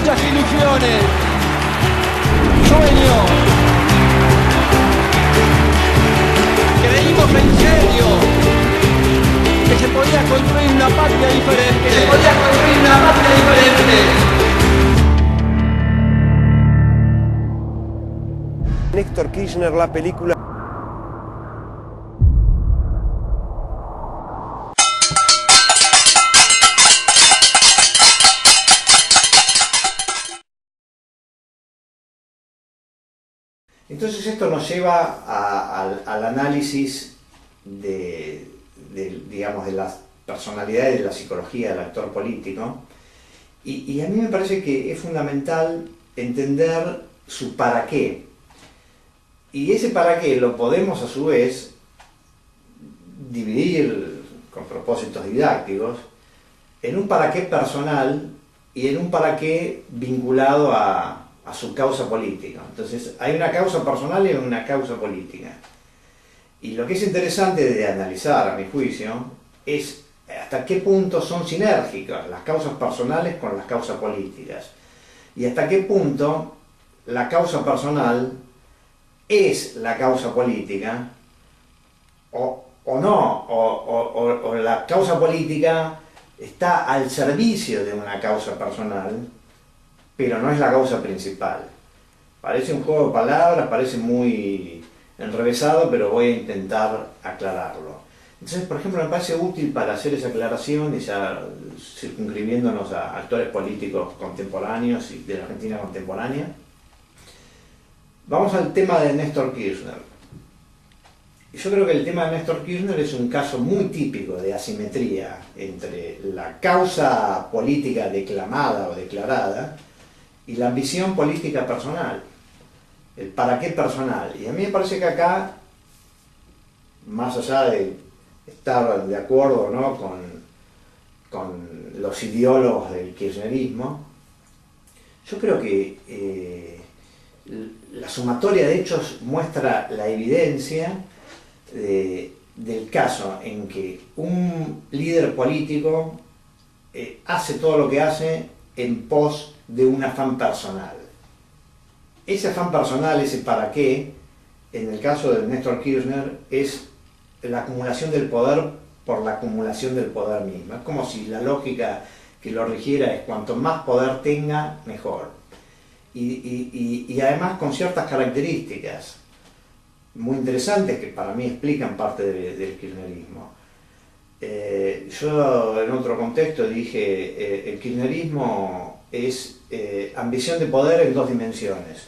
muchas ilusiones, sueños. Creímos en serio que se podía construir una patria diferente. Néstor Kirchner, la película. Entonces esto nos lleva al análisis digamos, de las personalidades de la psicología del actor político, y a mí me parece que es fundamental entender su para qué. Y ese para qué lo podemos a su vez dividir con propósitos didácticos en un para qué personal y en un para qué vinculado a su causa política. Entonces hay una causa personal y una causa política. Y lo que es interesante de analizar, a mi juicio, es hasta qué punto son sinérgicas las causas personales con las causas políticas. Y hasta qué punto la causa personal es la causa política o no, o la causa política está al servicio de una causa personal, pero no es la causa principal. Parece un juego de palabras, parece muy enrevesado, pero voy a intentar aclararlo. Entonces, por ejemplo, me parece útil para hacer esa aclaración, y ya circunscribiéndonos a actores políticos contemporáneos y de la Argentina contemporánea, vamos al tema de Néstor Kirchner. Y yo creo que el tema de Néstor Kirchner es un caso muy típico de asimetría entre la causa política declamada o declarada y la ambición política personal, el para qué personal. Y a mí me parece que acá, más allá de estar de acuerdo, ¿no?, con los ideólogos del kirchnerismo, yo creo que la sumatoria de hechos muestra la evidencia del caso en que un líder político hace todo lo que hace en pos de un afán personal. Ese afán personal, ese para qué, en el caso de Néstor Kirchner, es la acumulación del poder por la acumulación del poder mismo. Es como si la lógica que lo rigiera es cuanto más poder tenga, mejor. Y además con ciertas características muy interesantes que para mí explican parte del kirchnerismo. Yo en otro contexto dije, el kirchnerismo es ambición de poder en dos dimensiones,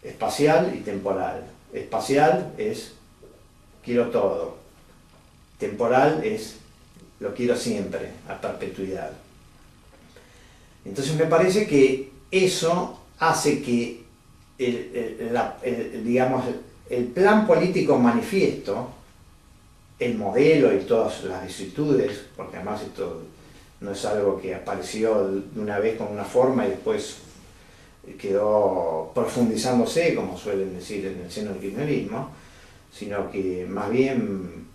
espacial y temporal. Espacial es quiero todo, temporal es lo quiero siempre, a perpetuidad. Entonces me parece que eso hace que digamos, el plan político manifiesto, el modelo y todas las vicisitudes, porque además esto no es algo que apareció de una vez con una forma y después quedó profundizándose, como suelen decir en el seno del kirchnerismo, sino que más bien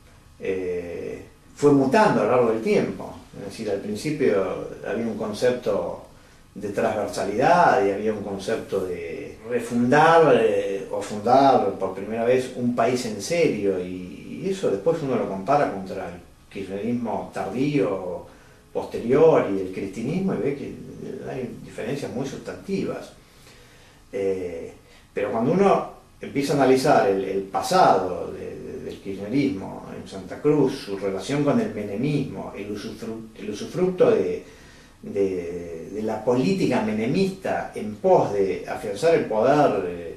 fue mutando a lo largo del tiempo. Es decir, al principio había un concepto de transversalidad y había un concepto de refundar o fundar por primera vez un país en serio, y eso después uno lo compara contra el kirchnerismo tardío, posterior y el cristinismo, y ve que hay diferencias muy sustantivas. Pero cuando uno empieza a analizar el pasado del kirchnerismo en Santa Cruz, su relación con el menemismo, el usufructo de la política menemista en pos de afianzar el poder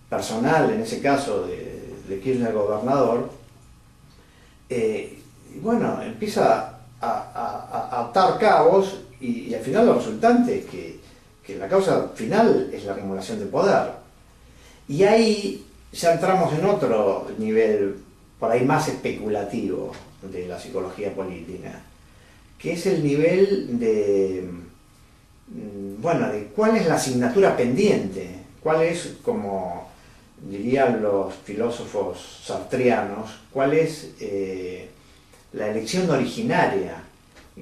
personal, en ese caso de Kirchner gobernador, bueno, empieza a atar cabos y al final lo resultante es que la causa final es la acumulación de poder. Y ahí ya entramos en otro nivel, por ahí más especulativo, de la psicología política, que es el nivel de cuál es la asignatura pendiente, cuál es, como dirían los filósofos sartreanos, cuál es la elección originaria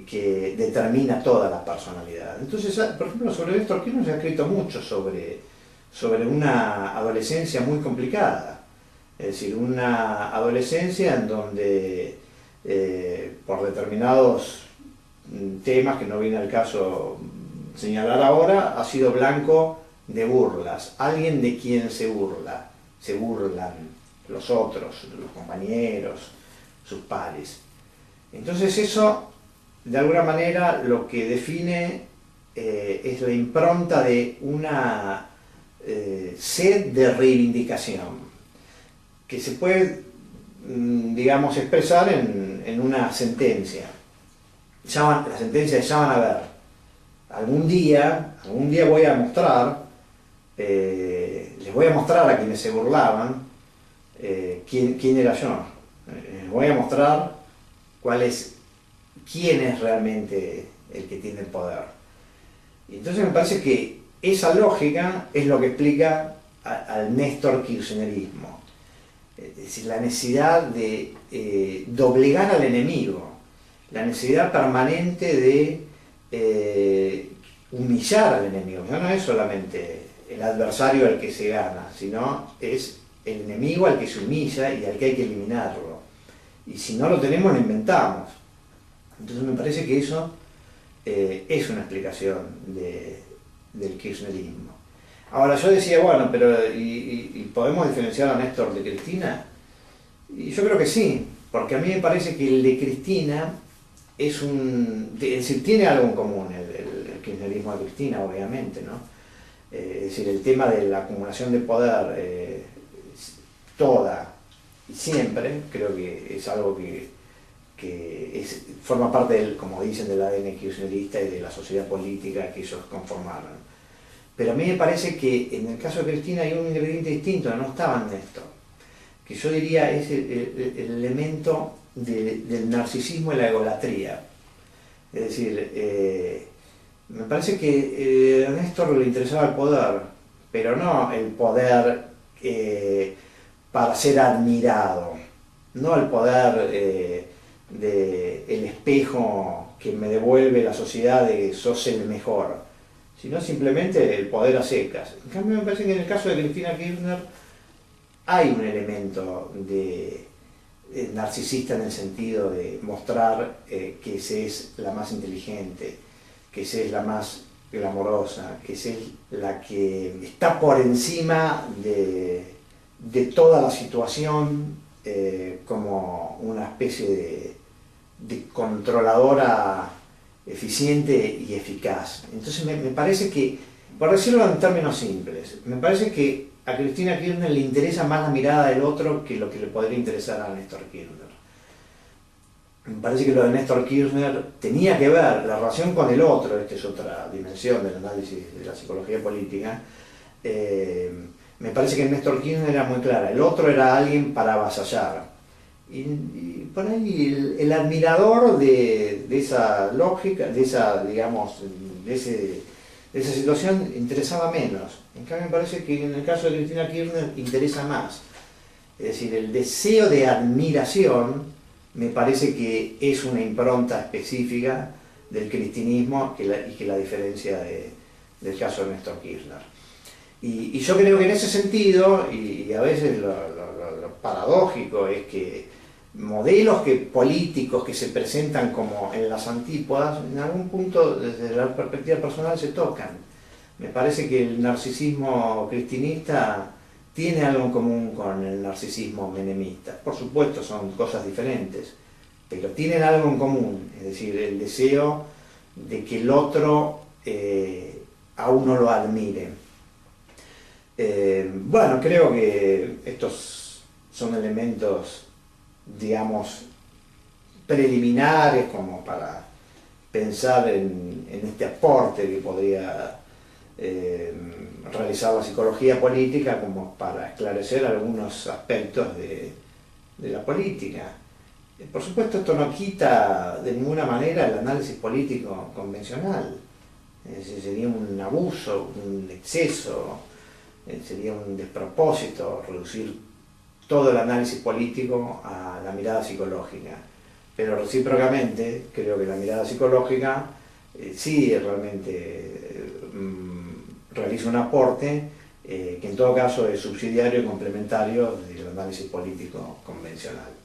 que determina toda la personalidad. Entonces, por ejemplo, sobre Néstor Kirchner se ha escrito mucho sobre una adolescencia muy complicada. Es decir, una adolescencia en donde por determinados temas que no viene al caso señalar ahora, ha sido blanco de burlas. Alguien de quien se burlan los otros, los compañeros, sus pares. Entonces eso, de alguna manera, lo que define es la impronta de una sed de reivindicación, que se puede, digamos, expresar en una sentencia. La sentencia de ya van a ver. Algún día voy a mostrar, les voy a mostrar a quienes se burlaban quién era yo. Les voy a mostrar quién es realmente el que tiene el poder. Y entonces me parece que esa lógica es lo que explica al Néstor Kirchnerismo. Es decir, la necesidad de doblegar al enemigo, la necesidad permanente de humillar al enemigo. Ya no es solamente el adversario al que se gana, sino es el enemigo al que se humilla y al que hay que eliminarlo. Y si no lo tenemos, lo inventamos. Entonces me parece que eso es una explicación del kirchnerismo. Ahora yo decía, bueno, pero ¿y podemos diferenciar a Néstor de Cristina? Y yo creo que sí, porque a mí me parece que el de Cristina es decir, tiene algo en común el kirchnerismo de Cristina, obviamente, ¿no? Es decir, el tema de la acumulación de poder toda y siempre, creo que es algo que forma parte como dicen, del ADN kirchnerista y de la sociedad política que ellos conformaron. Pero a mí me parece que en el caso de Cristina hay un ingrediente distinto, no estaba en Néstor, que yo diría es el elemento del narcisismo y la egolatría. Es decir, me parece que a Néstor le interesaba el poder, pero no el poder para ser admirado, no el poder el espejo que me devuelve la sociedad de que sos el mejor, sino simplemente el poder a secas. En cambio me parece que en el caso de Cristina Kirchner hay un elemento narcisista en el sentido de mostrar que se es la más inteligente, que se es la más glamorosa, que se es la que está por encima de toda la situación, como una especie de controladora eficiente y eficaz. Entonces me parece que, por decirlo en términos simples, me parece que a Cristina Kirchner le interesa más la mirada del otro que lo que le podría interesar a Néstor Kirchner. Me parece que lo de Néstor Kirchner tenía que ver la relación con el otro, esta es otra dimensión del análisis de la psicología política. Me parece que Néstor Kirchner era muy clara, el otro era alguien para avasallar. Y por ahí el admirador de esa lógica, de esa situación interesaba menos. En cambio me parece que en el caso de Cristina Kirchner interesa más. Es decir, el deseo de admiración me parece que es una impronta específica del cristinismo y que la diferencia del caso de Néstor Kirchner. Y yo creo que en ese sentido, y a veces lo paradójico es que modelos políticos que se presentan como en las antípodas, en algún punto desde la perspectiva personal se tocan. Me parece que el narcisismo cristinista tiene algo en común con el narcisismo menemista. Por supuesto son cosas diferentes, pero tienen algo en común, es decir, el deseo de que el otro a uno lo admire. Bueno, creo que estos son elementos, digamos, preliminares como para pensar en este aporte que podría realizar la psicología política como para esclarecer algunos aspectos de la política. Por supuesto, esto no quita de ninguna manera el análisis político convencional. Sería un abuso, un exceso, sería un despropósito reducir todo el análisis político a la mirada psicológica. pero recíprocamente creo que la mirada psicológica sí realmente realiza un aporte que en todo caso es subsidiario y complementario del análisis político convencional.